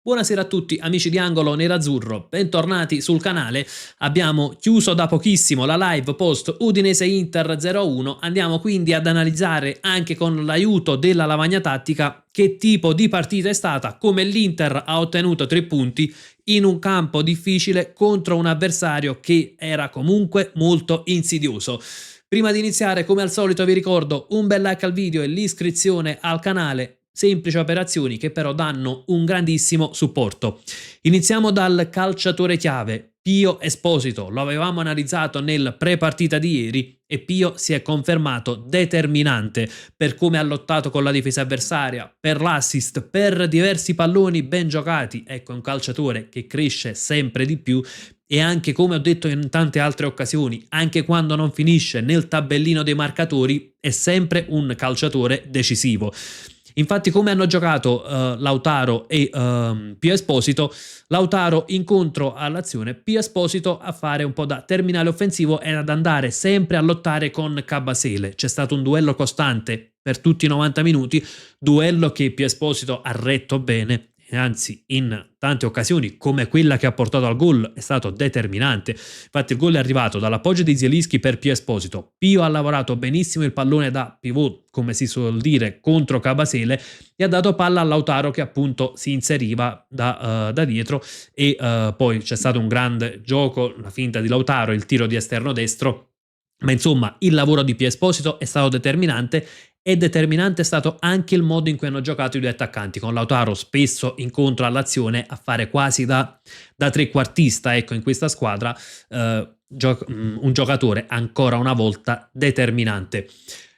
Buonasera a tutti amici di Angolo Nerazzurro, bentornati sul canale. Abbiamo chiuso da pochissimo la live post Udinese Inter 0-1, andiamo quindi ad analizzare anche con l'aiuto della lavagna tattica che tipo di partita è stata, come l'Inter ha ottenuto 3 punti in un campo difficile contro un avversario che era comunque molto insidioso. Prima di iniziare, come al solito, vi ricordo un bel like al video e l'iscrizione al canale. Semplici operazioni che però danno un grandissimo supporto. Iniziamo dal calciatore chiave, Pio Esposito. Lo avevamo analizzato nel pre-partita di ieri e Pio si è confermato determinante per come ha lottato con la difesa avversaria, per l'assist, per diversi palloni ben giocati. Ecco, è un calciatore che cresce sempre di più e anche, come ho detto in tante altre occasioni, anche quando non finisce nel tabellino dei marcatori, è sempre un calciatore decisivo. Infatti, come hanno giocato Lautaro e Pio Esposito, Lautaro incontro all'azione, Pio Esposito a fare un po' da terminale offensivo e ad andare sempre a lottare con Kabasele. C'è stato un duello costante per tutti i 90 minuti, duello che Pio Esposito ha retto bene. Anzi, in tante occasioni, come quella che ha portato al gol, è stato determinante. Infatti il gol è arrivato dall'appoggio di Zielinski per Pio Esposito. Pio ha lavorato benissimo il pallone da pivot, come si suol dire, contro Kabasele, e ha dato palla a Lautaro che appunto si inseriva da dietro e poi c'è stato un grande gioco, una finta di Lautaro, il tiro di esterno destro. Ma insomma, il lavoro di Pio Esposito è stato determinante e determinante è stato anche il modo in cui hanno giocato i due attaccanti, con Lautaro spesso incontro all'azione a fare quasi da trequartista, ecco, in questa squadra, un giocatore ancora una volta determinante.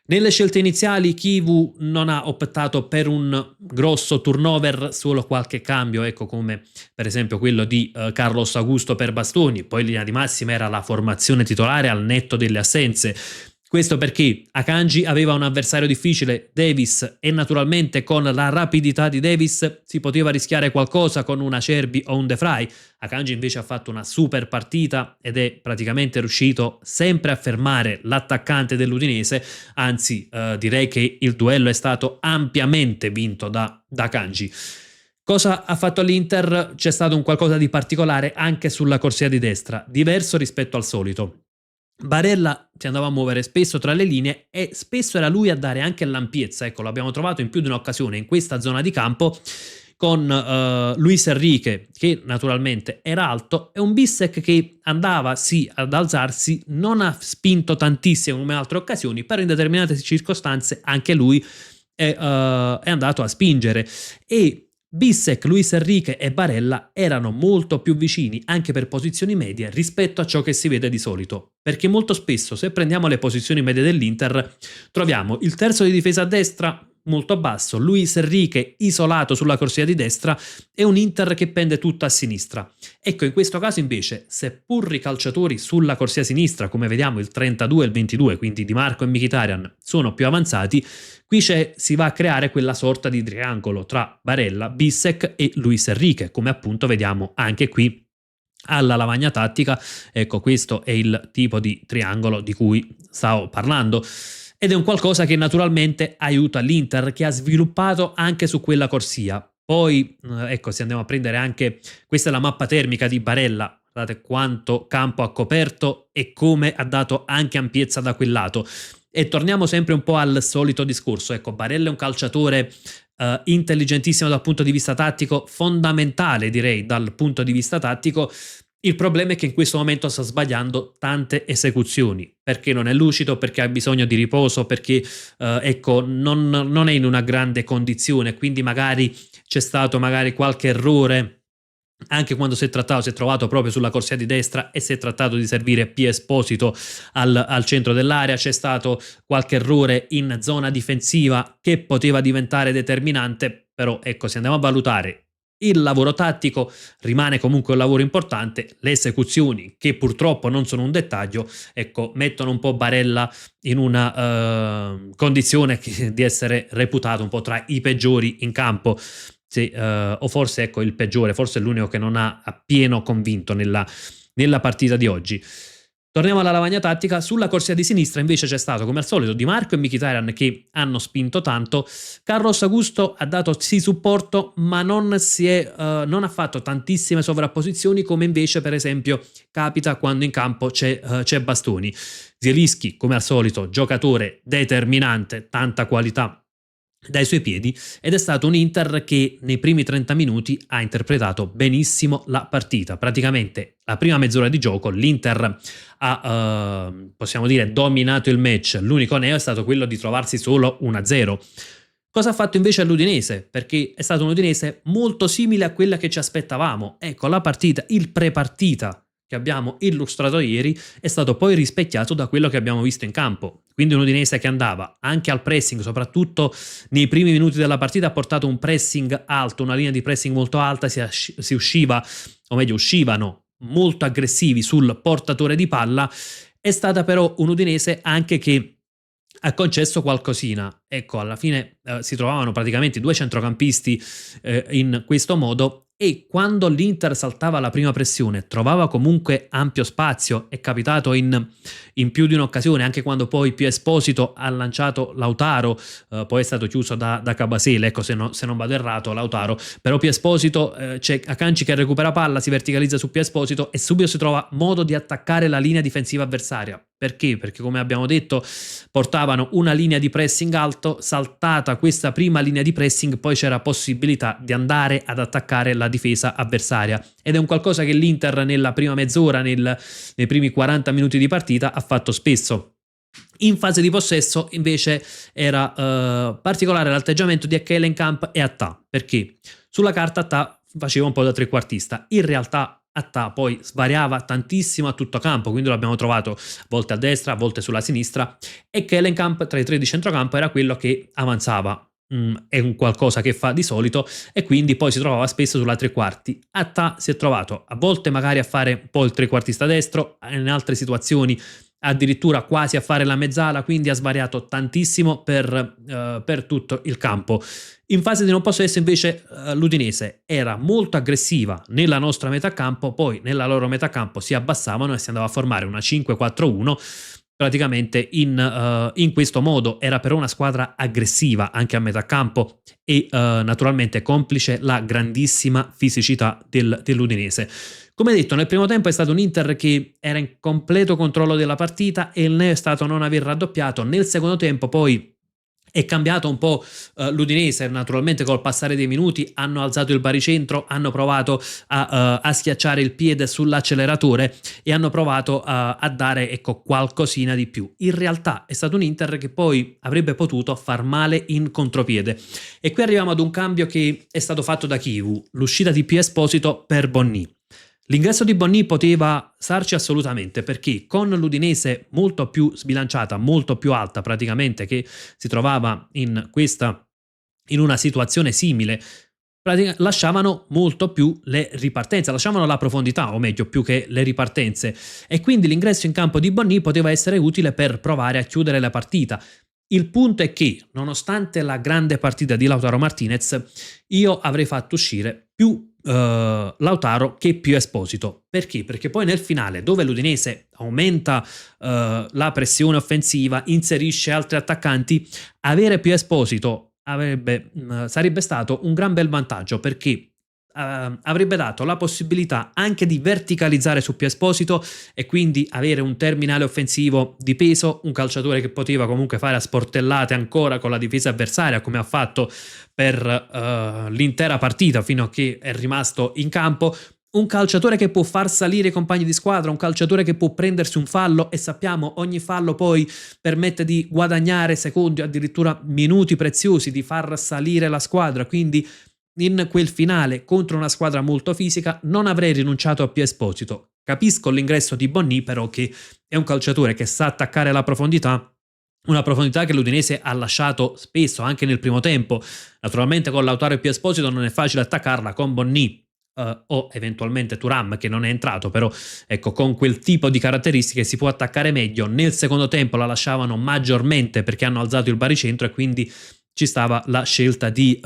Nelle scelte iniziali Chivu non ha optato per un grosso turnover, solo qualche cambio, ecco, come per esempio quello di Carlos Augusto per Bastoni. Poi in linea di massima era la formazione titolare al netto delle assenze. Questo perché Akanji aveva un avversario difficile, Davis, e naturalmente con la rapidità di Davis si poteva rischiare qualcosa con un Acerbi o un De Vrij. Akanji invece ha fatto una super partita ed è praticamente riuscito sempre a fermare l'attaccante dell'Udinese, anzi direi che il duello è stato ampiamente vinto da Akanji. Cosa ha fatto l'Inter? C'è stato un qualcosa di particolare anche sulla corsia di destra, diverso rispetto al solito. Barella si andava a muovere spesso tra le linee e spesso era lui a dare anche l'ampiezza. Ecco, l'abbiamo trovato in più di un'occasione in questa zona di campo con Luis Enrique, che naturalmente era alto, e un Bissek che andava sì ad alzarsi, non ha spinto tantissimo come in altre occasioni, però in determinate circostanze anche lui è andato a spingere. E Bissek, Luis Enrique e Barella erano molto più vicini anche per posizioni medie rispetto a ciò che si vede di solito, perché molto spesso, se prendiamo le posizioni medie dell'Inter, troviamo il terzo di difesa a destra molto basso, Luis Enrique isolato sulla corsia di destra e un Inter che pende tutta a sinistra. Ecco, in questo caso invece, seppur i calciatori sulla corsia sinistra, come vediamo il 32 e il 22, quindi Di Marco e Mkhitaryan, sono più avanzati, qui si va a creare quella sorta di triangolo tra Barella, Bissek e Luis Enrique, come appunto vediamo anche qui alla lavagna tattica. Ecco, questo è il tipo di triangolo di cui stavo parlando. Ed è un qualcosa che naturalmente aiuta l'Inter, che ha sviluppato anche su quella corsia. Poi, ecco, se andiamo a prendere anche, questa è la mappa termica di Barella, guardate quanto campo ha coperto e come ha dato anche ampiezza da quel lato. E torniamo sempre un po' al solito discorso. Ecco, Barella è un calciatore intelligentissimo dal punto di vista tattico, fondamentale direi dal punto di vista tattico. Il problema è che in questo momento sta sbagliando tante esecuzioni, perché non è lucido, perché ha bisogno di riposo, perché ecco, non è in una grande condizione, quindi magari c'è stato qualche errore anche quando si è trovato proprio sulla corsia di destra e si è trattato di servire Pio Esposito al centro dell'area. C'è stato qualche errore in zona difensiva che poteva diventare determinante, però ecco, se andiamo a valutare il lavoro tattico, rimane comunque un lavoro importante. Le esecuzioni, che purtroppo non sono un dettaglio, ecco, mettono un po' Barella in una condizione di essere reputato un po' tra i peggiori in campo. Sì, o forse ecco il peggiore, forse è l'unico che non ha appieno convinto nella partita di oggi. Torniamo alla lavagna tattica. Sulla corsia di sinistra invece c'è stato, come al solito, Di Marco e Mkhitaryan che hanno spinto tanto. Carlos Augusto ha dato sì supporto, ma non ha fatto tantissime sovrapposizioni come invece per esempio capita quando in campo c'è Bastoni. Zielinski, come al solito, giocatore determinante, tanta qualità dai suoi piedi, ed è stato un Inter che nei primi 30 minuti ha interpretato benissimo la partita. Praticamente la prima mezz'ora di gioco l'Inter ha, possiamo dire, dominato il match. L'unico neo è stato quello di trovarsi solo 1-0. Cosa ha fatto invece l'Udinese? Perché è stato un Udinese molto simile a quella che ci aspettavamo. Ecco, la partita, il pre-partita che abbiamo illustrato ieri è stato poi rispecchiato da quello che abbiamo visto in campo. Quindi un Udinese che andava anche al pressing, soprattutto nei primi minuti della partita ha portato un pressing alto, una linea di pressing molto alta, si usciva, o meglio uscivano molto aggressivi sul portatore di palla. È stata però un Udinese anche che ha concesso qualcosina. Ecco, alla fine si trovavano praticamente due centrocampisti in questo modo, e quando l'Inter saltava la prima pressione trovava comunque ampio spazio. È capitato in più di un'occasione, anche quando poi Pio Esposito ha lanciato Lautaro, poi è stato chiuso da Cabasele, ecco, se non vado errato Lautaro, però Pio Esposito, c'è Akanji che recupera palla, si verticalizza su Pio Esposito e subito si trova modo di attaccare la linea difensiva avversaria. Perché? Perché come abbiamo detto portavano una linea di pressing alto, saltata questa prima linea di pressing poi c'era possibilità di andare ad attaccare la difesa avversaria, ed è un qualcosa che l'Inter nella prima mezz'ora, nei primi 40 minuti di partita ha fatto spesso. In fase di possesso invece era particolare l'atteggiamento di Ekkelenkamp e Atta, perché sulla carta Atta faceva un po' da trequartista, in realtà Atta poi svariava tantissimo a tutto campo, quindi lo abbiamo trovato a volte a destra, a volte sulla sinistra, e Ekkelenkamp tra i tre di centrocampo era quello che avanzava. È un qualcosa che fa di solito, e quindi poi si trovava spesso sulla tre quarti. Atta si è trovato a volte magari a fare un po' il trequartista destro, in altre situazioni addirittura quasi a fare la mezzala, quindi ha svariato tantissimo per tutto il campo. In fase di non possesso invece l'Udinese era molto aggressiva nella nostra metà campo, poi nella loro metà campo si abbassavano e si andava a formare una 5-4-1. Praticamente in questo modo era però una squadra aggressiva anche a metà campo, e naturalmente complice la grandissima fisicità dell'Udinese. Come detto, nel primo tempo è stato un Inter che era in completo controllo della partita, e il neo è stato non aver raddoppiato. Nel secondo tempo poi è cambiato un po' l'Udinese, naturalmente col passare dei minuti hanno alzato il baricentro, hanno provato a schiacciare il piede sull'acceleratore e hanno provato a dare, ecco, qualcosina di più. In realtà è stato un Inter che poi avrebbe potuto far male in contropiede, e qui arriviamo ad un cambio che è stato fatto da Chivu, l'uscita di Pio Esposito per Bonni. L'ingresso di Bonni poteva starci assolutamente, perché con l'Udinese molto più sbilanciata, molto più alta praticamente, che si trovava in una situazione simile, lasciavano molto più le ripartenze, lasciavano la profondità, o meglio più che le ripartenze, e quindi l'ingresso in campo di Bonni poteva essere utile per provare a chiudere la partita. Il punto è che, nonostante la grande partita di Lautaro Martinez, io avrei fatto uscire più Lautaro che Pio Esposito. Perché? Perché poi nel finale, dove l'Udinese aumenta la pressione offensiva, inserisce altri attaccanti, avere Pio Esposito sarebbe stato un gran bel vantaggio, perché avrebbe dato la possibilità anche di verticalizzare su Pio Esposito e quindi avere un terminale offensivo di peso, un calciatore che poteva comunque fare a sportellate ancora con la difesa avversaria, come ha fatto per l'intera partita fino a che è rimasto in campo. Un calciatore che può far salire i compagni di squadra, un calciatore che può prendersi un fallo, e sappiamo ogni fallo poi permette di guadagnare secondi, addirittura minuti preziosi, di far salire la squadra. Quindi in quel finale contro una squadra molto fisica non avrei rinunciato a Pio Esposito. Capisco l'ingresso di Bonni, però, che è un calciatore che sa attaccare la profondità, una profondità che l'Udinese ha lasciato spesso anche nel primo tempo. Naturalmente con Lautaro e Pio Esposito non è facile attaccarla, con Bonni o eventualmente Thuram, che non è entrato, però ecco, con quel tipo di caratteristiche si può attaccare meglio. Nel secondo tempo la lasciavano maggiormente perché hanno alzato il baricentro, e quindi ci stava la scelta di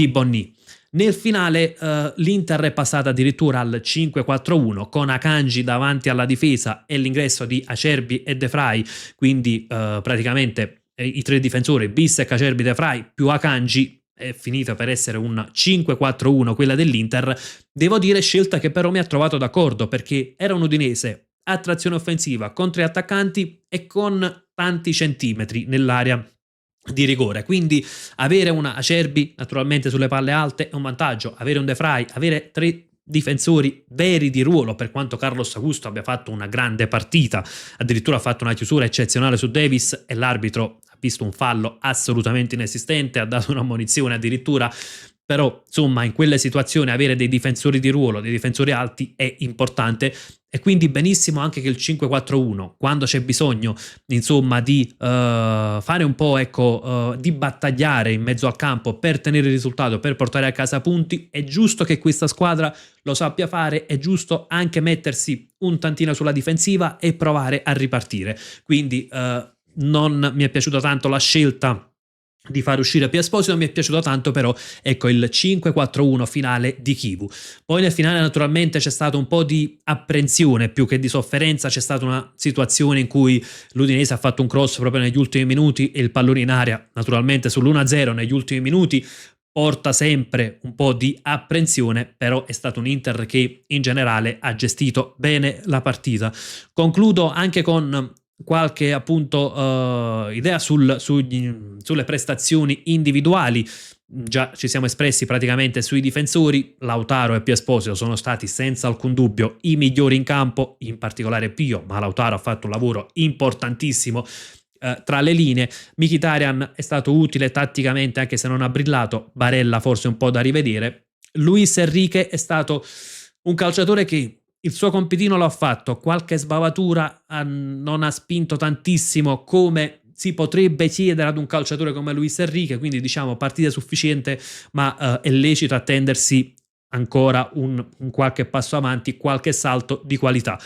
Bonni. Nel finale l'Inter è passata addirittura al 5-4-1 con Akanji davanti alla difesa e l'ingresso di Acerbi e De Vrij, quindi praticamente i tre difensori Bissek, Acerbi, De Vrij più Akanji. È finita per essere un 5-4-1 quella dell'Inter. Devo dire scelta che però mi ha trovato d'accordo, perché era un Udinese a trazione offensiva con tre attaccanti e con tanti centimetri nell'area di rigore, quindi avere una Acerbi naturalmente sulle palle alte è un vantaggio, avere un De Vrij, avere tre difensori veri di ruolo, per quanto Carlos Augusto abbia fatto una grande partita, addirittura ha fatto una chiusura eccezionale su Davis e l'arbitro ha visto un fallo assolutamente inesistente, ha dato un'ammonizione addirittura. Però insomma in quelle situazioni avere dei difensori di ruolo, dei difensori alti è importante, e quindi benissimo anche che il 5-4-1 quando c'è bisogno insomma di fare un po', ecco, di battagliare in mezzo al campo per tenere il risultato, per portare a casa punti. È giusto che questa squadra lo sappia fare, è giusto anche mettersi un tantino sulla difensiva e provare a ripartire, quindi non mi è piaciuta tanto la scelta di far uscire Pia Esposito, mi è piaciuto tanto però ecco il 5-4-1 finale di Chivu. Poi nel finale naturalmente c'è stato un po' di apprensione più che di sofferenza, c'è stata una situazione in cui l'Udinese ha fatto un cross proprio negli ultimi minuti e il pallone in aria naturalmente sull'1-0 negli ultimi minuti porta sempre un po' di apprensione, però è stato un Inter che in generale ha gestito bene la partita. Concludo anche con qualche appunto idea sulle prestazioni individuali. Già ci siamo espressi praticamente sui difensori. Lautaro e Pio Esposito sono stati senza alcun dubbio i migliori in campo, in particolare Pio, ma Lautaro ha fatto un lavoro importantissimo tra le linee. Mkhitaryan è stato utile tatticamente anche se non ha brillato, Barella forse un po' da rivedere. Luis Enrique è stato un calciatore che il suo compitino lo ha fatto, qualche sbavatura non ha spinto tantissimo come si potrebbe chiedere ad un calciatore come Luis Enrique, quindi diciamo partita sufficiente, ma è lecito attendersi ancora un qualche passo avanti, qualche salto di qualità.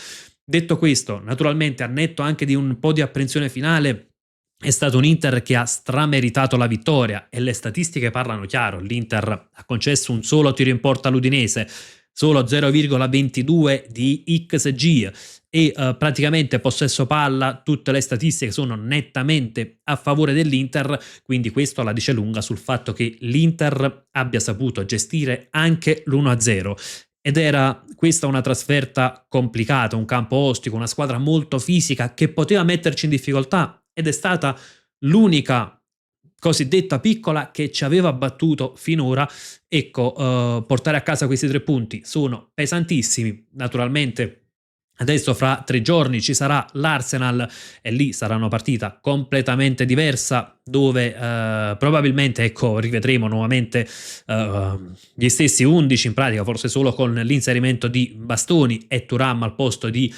Detto questo, naturalmente a netto anche di un po' di apprensione finale, è stato un Inter che ha strameritato la vittoria e le statistiche parlano chiaro. L'Inter ha concesso un solo tiro in porta all'Udinese, solo 0,22 di XG e praticamente possesso palla, tutte le statistiche sono nettamente a favore dell'Inter, quindi questo la dice lunga sul fatto che l'Inter abbia saputo gestire anche l'1-0. Ed era questa una trasferta complicata, un campo ostico, una squadra molto fisica che poteva metterci in difficoltà, ed è stata l'unica cosiddetta piccola che ci aveva battuto finora. Ecco, portare a casa questi 3 punti sono pesantissimi. Naturalmente adesso fra 3 giorni ci sarà l'Arsenal e lì sarà una partita completamente diversa, dove probabilmente ecco rivedremo nuovamente gli stessi 11 in pratica, forse solo con l'inserimento di Bastoni e Thuram al posto di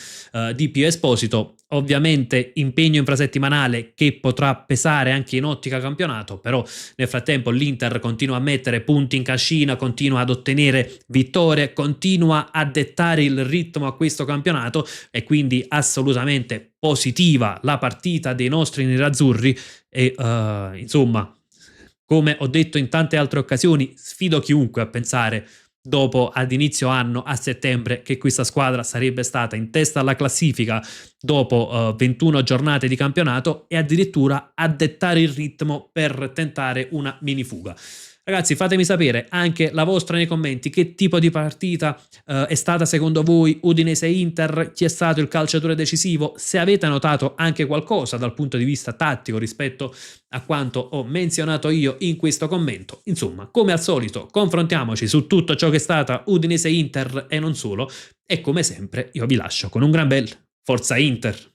Pio Esposito. Ovviamente impegno infrasettimanale che potrà pesare anche in ottica campionato, però nel frattempo l'Inter continua a mettere punti in cascina, continua ad ottenere vittorie, continua a dettare il ritmo a questo campionato, e quindi assolutamente positiva la partita dei nostri nerazzurri. E insomma, come ho detto in tante altre occasioni, sfido chiunque a pensare dopo ad inizio anno, a settembre, che questa squadra sarebbe stata in testa alla classifica dopo 21 giornate di campionato e addirittura a dettare il ritmo per tentare una mini fuga. Ragazzi, fatemi sapere anche la vostra nei commenti, che tipo di partita è stata secondo voi Udinese-Inter, chi è stato il calciatore decisivo, se avete notato anche qualcosa dal punto di vista tattico rispetto a quanto ho menzionato io in questo commento. Insomma, come al solito, confrontiamoci su tutto ciò che è stata Udinese-Inter e non solo, e come sempre io vi lascio con un gran bel Forza Inter!